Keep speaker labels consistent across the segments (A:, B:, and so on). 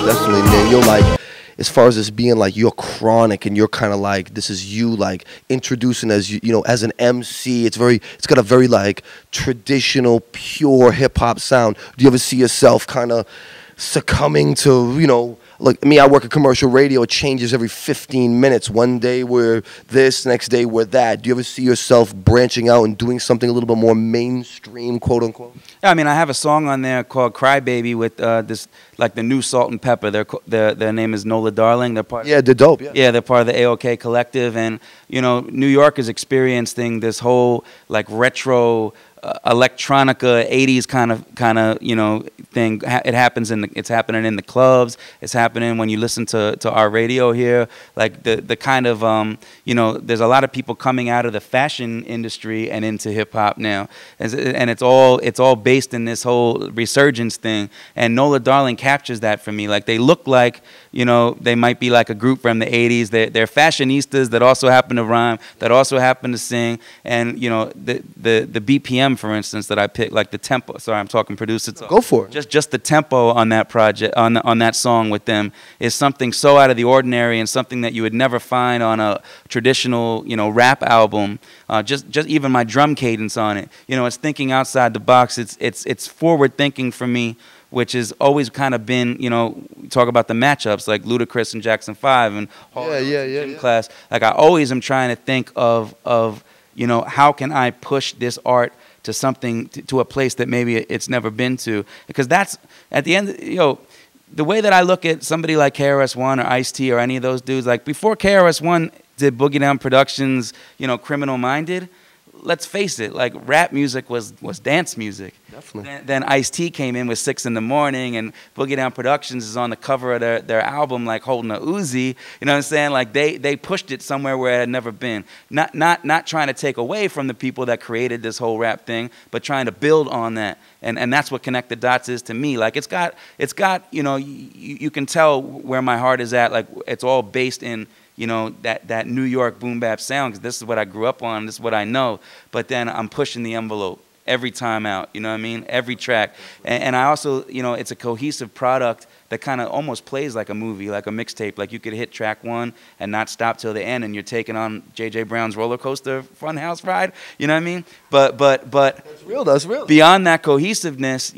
A: definitely, man. You're like, as far as this being like you're chronic and you're kind of like this is you like introducing as you know as an MC. It's got a very like traditional, pure hip hop sound. Do you ever see yourself kind of succumbing to like me? I work at commercial radio. It changes every 15 minutes. One day we're this, next day we're that. Do you ever see yourself branching out and doing something a little bit more mainstream, quote unquote?
B: Yeah, I mean, I have a song on there called "Cry Baby" with this, like the new Salt and Pepper. Their name is Nola Darling. They're part.
A: Yeah, they're dope. Yeah,
B: they're part of the AOK collective, and New York is experiencing this whole like retro electronica 80s kind of thing. It's happening in the clubs. It's happening when you listen to our radio here. Like the kind of there's a lot of people coming out of the fashion industry and into hip hop now, and it's all based in this whole resurgence thing. And Nola Darling captures that for me. Like they look like they might be like a group from the 80s. They're fashionistas that also happen to rhyme, that also happen to sing, and the BPM, for instance, that I picked, like the tempo. Sorry, I'm talking producer talk.
A: Go for it.
B: Just the tempo on that project, on that song with them, is something so out of the ordinary and something that you would never find on a traditional, rap album. Just even my drum cadence on it, it's thinking outside the box. It's forward thinking for me, which has always kind of been, talk about the matchups like Ludacris and Jackson 5 and Gym Class. Like I always am trying to think of how can I push this art to something, to a place that maybe it's never been to. Because that's, at the end, the way that I look at somebody like KRS-One or Ice-T or any of those dudes, like before KRS-One did Boogie Down Productions, Criminal Minded, let's face it, like rap music was dance music.
A: Definitely.
B: Then Ice-T came in with 6 in the Morning, and Boogie Down Productions is on the cover of their album, like holding a Uzi. You know what I'm saying? Like they pushed it somewhere where it had never been. Not trying to take away from the people that created this whole rap thing, but trying to build on that. And that's what Connect the Dots is to me. Like it's got you can tell where my heart is at. Like it's all based in that New York boom bap sound, because this is what I grew up on, this is what I know. But then I'm pushing the envelope every time out, you know what I mean? Every track. And I also, it's a cohesive product that kind of almost plays like a movie, like a mixtape. Like you could hit track 1 and not stop till the end, and you're taking on J.J. Brown's roller coaster funhouse ride, you know what I mean? But
A: that's real.
B: Beyond that cohesiveness,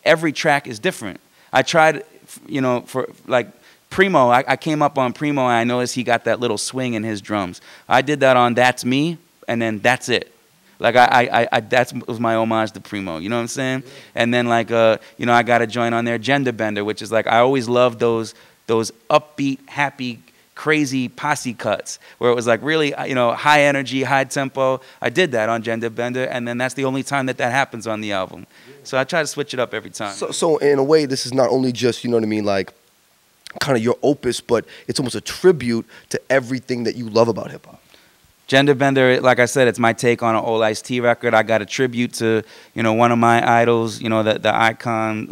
B: every track is different. I tried, for like Primo, I came up on Primo and I noticed he got that little swing in his drums. I did that on That's Me, and then that's it. Like that was my homage to Primo, you know what I'm saying? Yeah. And then like I got a joint on there, Gender Bender, which is like I always loved those upbeat, happy, crazy posse cuts where it was like really high energy, high tempo. I did that on Gender Bender, and then that's the only time that happens on the album. Yeah. So I try to switch it up every time.
A: So in a way, this is not only just like kind of your opus, but it's almost a tribute to everything that you love about hip hop.
B: Gender Bender, like I said, it's my take on an old Ice-T record. I got a tribute to, one of my idols, the icon,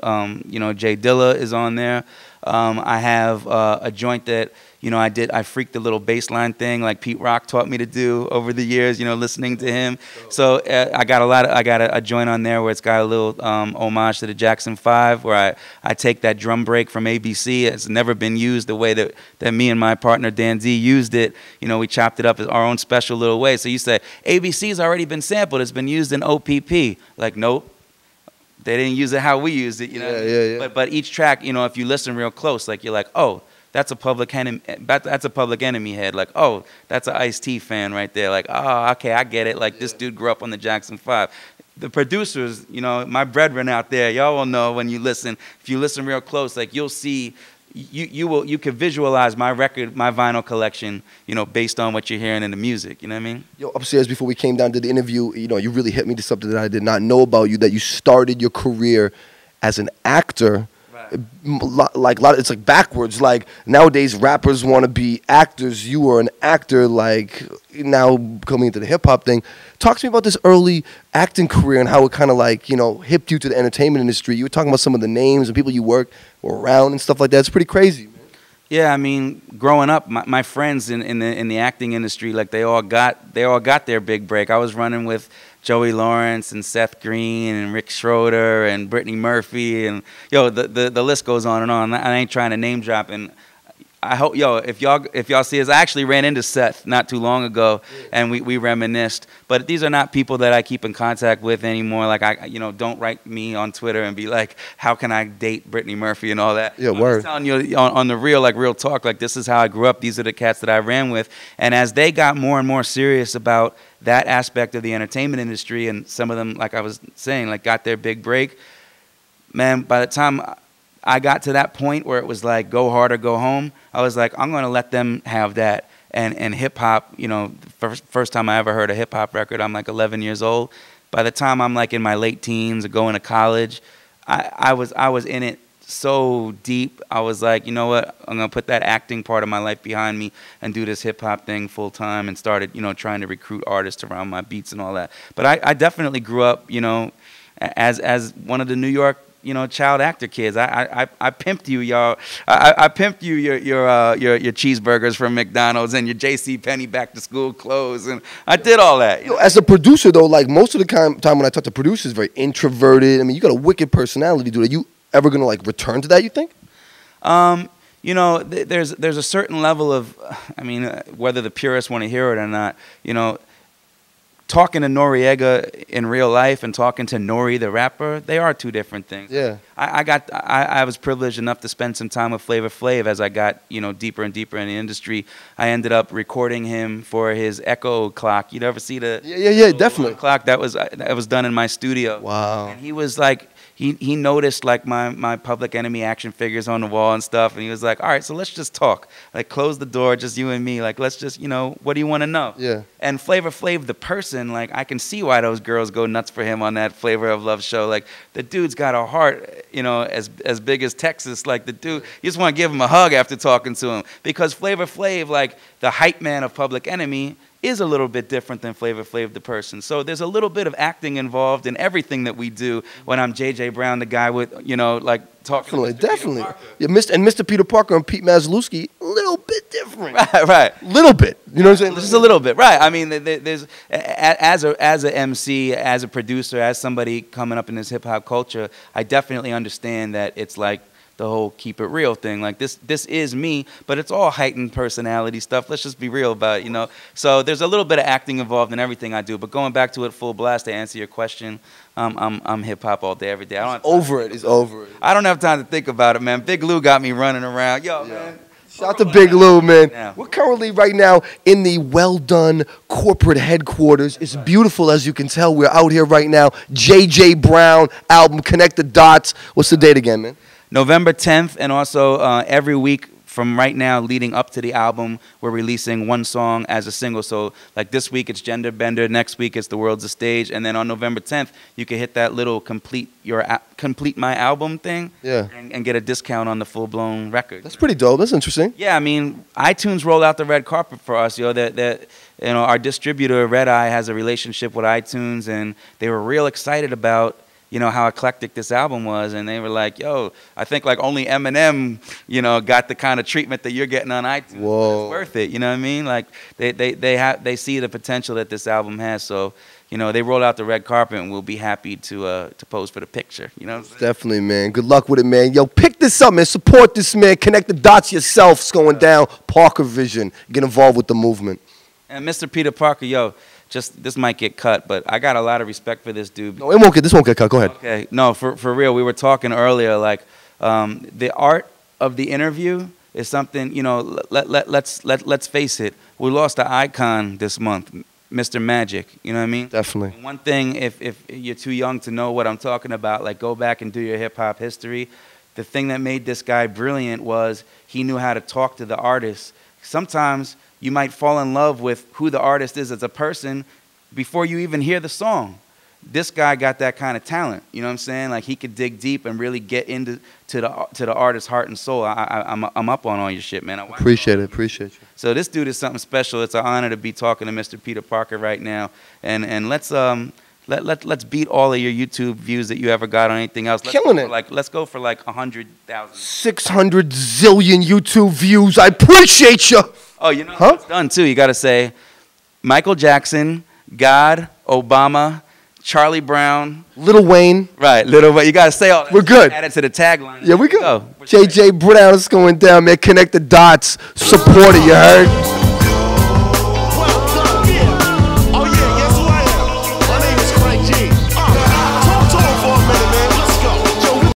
B: Jay Dilla is on there. I have a joint that, I freaked the little bass line thing like Pete Rock taught me to do over the years, listening to him. So I got a joint on there where it's got a little homage to the Jackson 5, where I take that drum break from ABC. It's never been used the way that me and my partner Dan Z used it. We chopped it up as our own special little way. So you say, ABC's already been sampled. It's been used in OPP. Like, nope. They didn't use it how we used it,
A: Yeah.
B: But each track, if you listen real close, like you're like, oh, that's a Public Enemy head. Like, oh, that's an Ice-T fan right there. Like, oh, okay, I get it. Like, this dude grew up on the Jackson 5. The producers, my brethren out there, y'all will know when you listen. If you listen real close, like you'll see, you can visualize my record, my vinyl collection, based on what you're hearing in the music. You know what I mean?
A: Yo, upstairs before we came down to the interview, you really hit me to something that I did not know about you. That you started your career as an actor. It's like backwards. Like nowadays, rappers want to be actors. You were an actor. Like now coming into the hip hop thing. Talk to me about this early acting career and how it kind of hipped you to the entertainment industry. You were talking about some of the names and people you worked around and stuff like that. It's pretty crazy, man.
B: Yeah, I mean, growing up, my friends in the acting industry, like they all got their big break. I was running with Joey Lawrence and Seth Green and Rick Schroeder and Brittany Murphy and yo, the list goes on and on. I ain't trying to name drop, and I hope, yo, if y'all see us, I actually ran into Seth not too long ago, and we reminisced. But these are not people that I keep in contact with anymore. Like, don't write me on Twitter and be like, how can I date Brittany Murphy and all that.
A: Yeah,
B: I'm
A: word.
B: just telling you on the real, like real talk, like this is how I grew up. These are the cats that I ran with. And as they got more and more serious about that aspect of the entertainment industry, and some of them, like I was saying, like got their big break, man, by the time I got to that point where it was like go hard or go home, I was like, I'm going to let them have that. And hip-hop, first time I ever heard a hip-hop record, I'm like 11 years old. By the time I'm like in my late teens or going to college, I was in it so deep. I was like, you know what, I'm going to put that acting part of my life behind me and do this hip-hop thing full-time, and started, trying to recruit artists around my beats and all that. But I definitely grew up, as one of the New York child actor kids. I pimped you, y'all. I pimped you your cheeseburgers from McDonald's and your J.C. Penney back to school clothes, and I did all that.
A: As a producer though, like most of the time when I talk to producers, very introverted. I mean, you got a wicked personality, dude. Are you ever gonna like return to that, you think?
B: There's a certain level of, whether the purists want to hear it or not, talking to Noriega in real life and talking to Nori the rapper, they are two different things.
A: Yeah.
B: I was privileged enough to spend some time with Flavor Flav as I got, deeper and deeper in the industry. I ended up recording him for his Echo clock. You ever see the
A: Yeah, definitely.
B: clock? That was done in my studio.
A: Wow.
B: And he was like, he noticed like my Public Enemy action figures on the wall and stuff, and he was like, all right, so let's just talk. Like, close the door, just you and me. Like, let's just, what do you want to know?
A: Yeah.
B: And Flavor Flav, the person, like, I can see why those girls go nuts for him on that Flavor of Love show. Like, the dude's got a heart, as big as Texas. Like, the dude, you just want to give him a hug after talking to him. Because Flavor Flav, like, the hype man of Public Enemy, is a little bit different than Flavor Flav the person. So there's a little bit of acting involved in everything that we do when I'm J.J. Brown, the guy with, like, talking.
A: Definitely. Yeah, Mr. Peter Parker and Pete Maslowski, a little bit different.
B: Right.
A: Little bit. You know what I'm saying?
B: Just a little bit. Right. I mean, there's, as a MC, as a producer, as somebody coming up in this hip-hop culture, I definitely understand that it's like the whole keep it real thing. Like, this is me, but it's all heightened personality stuff. Let's just be real about it, So there's a little bit of acting involved in everything I do. But going back to it full blast to answer your question, I'm hip hop all day, every day.
A: It's over it.
B: I don't have time to think about it, man. Big Lou got me running around. Yo, man.
A: Shout out to Big Lou, man.
B: Yeah.
A: We're currently right now in the Well Done corporate headquarters. It's beautiful, as you can tell. We're out here right now. J.J. Brown album, Connect the Dots. What's the date again, man?
B: November 10th, and also every week from right now leading up to the album, we're releasing one song as a single. So like this week it's Gender Bender, next week it's The World's a Stage, and then on November 10th you can hit that little complete my album thing, and get a discount on the full-blown record.
A: That's pretty dope. That's interesting.
B: Yeah, I mean, iTunes rolled out the red carpet for us, our distributor Red Eye has a relationship with iTunes, and they were real excited about how eclectic this album was, and they were like, yo, I think like only Eminem, got the kind of treatment that you're getting on iTunes.
A: Whoa.
B: It's worth it, you know what I mean? Like, they see the potential that this album has, so, they roll out the red carpet, and we'll be happy to pose for the picture,
A: Definitely, man. Good luck with it, man. Yo, pick this up, man. Support this, man. Connect the dots yourself. It's going down. Parker Vision. Get involved with the movement.
B: And Mr. Peter Parker, yo, this might get cut, but I got a lot of respect for this dude.
A: No, this won't get cut. Go ahead.
B: Okay, no, for real. We were talking earlier, like the art of the interview is something. Let's face it. We lost an icon this month, Mr. Magic. You know what I mean?
A: Definitely.
B: And one thing, if you're too young to know what I'm talking about, like go back and do your hip hop history. The thing that made this guy brilliant was he knew how to talk to the artist. Sometimes you might fall in love with who the artist is as a person before you even hear the song. This guy got that kind of talent, you know what I'm saying? Like, he could dig deep and really get into the artist's heart and soul. I'm up on all your shit, man.
A: Appreciate you.
B: So this dude is something special. It's an honor to be talking to Mr. Peter Parker right now. And let's beat all of your YouTube views that you ever got on anything else.
A: Killing it.
B: Let's go for like 100,000.
A: 600 zillion YouTube views. I appreciate you.
B: Oh, it's done too. You got to say Michael Jackson, God, Obama, Charlie Brown.
A: Lil Wayne.
B: Right, Little Wayne. You got to say all that.
A: We're good.
B: Add it to the tagline.
A: Yeah, we good.
B: Go.
A: JJ Brown is going down, man. Connect the dots. Support it, you heard?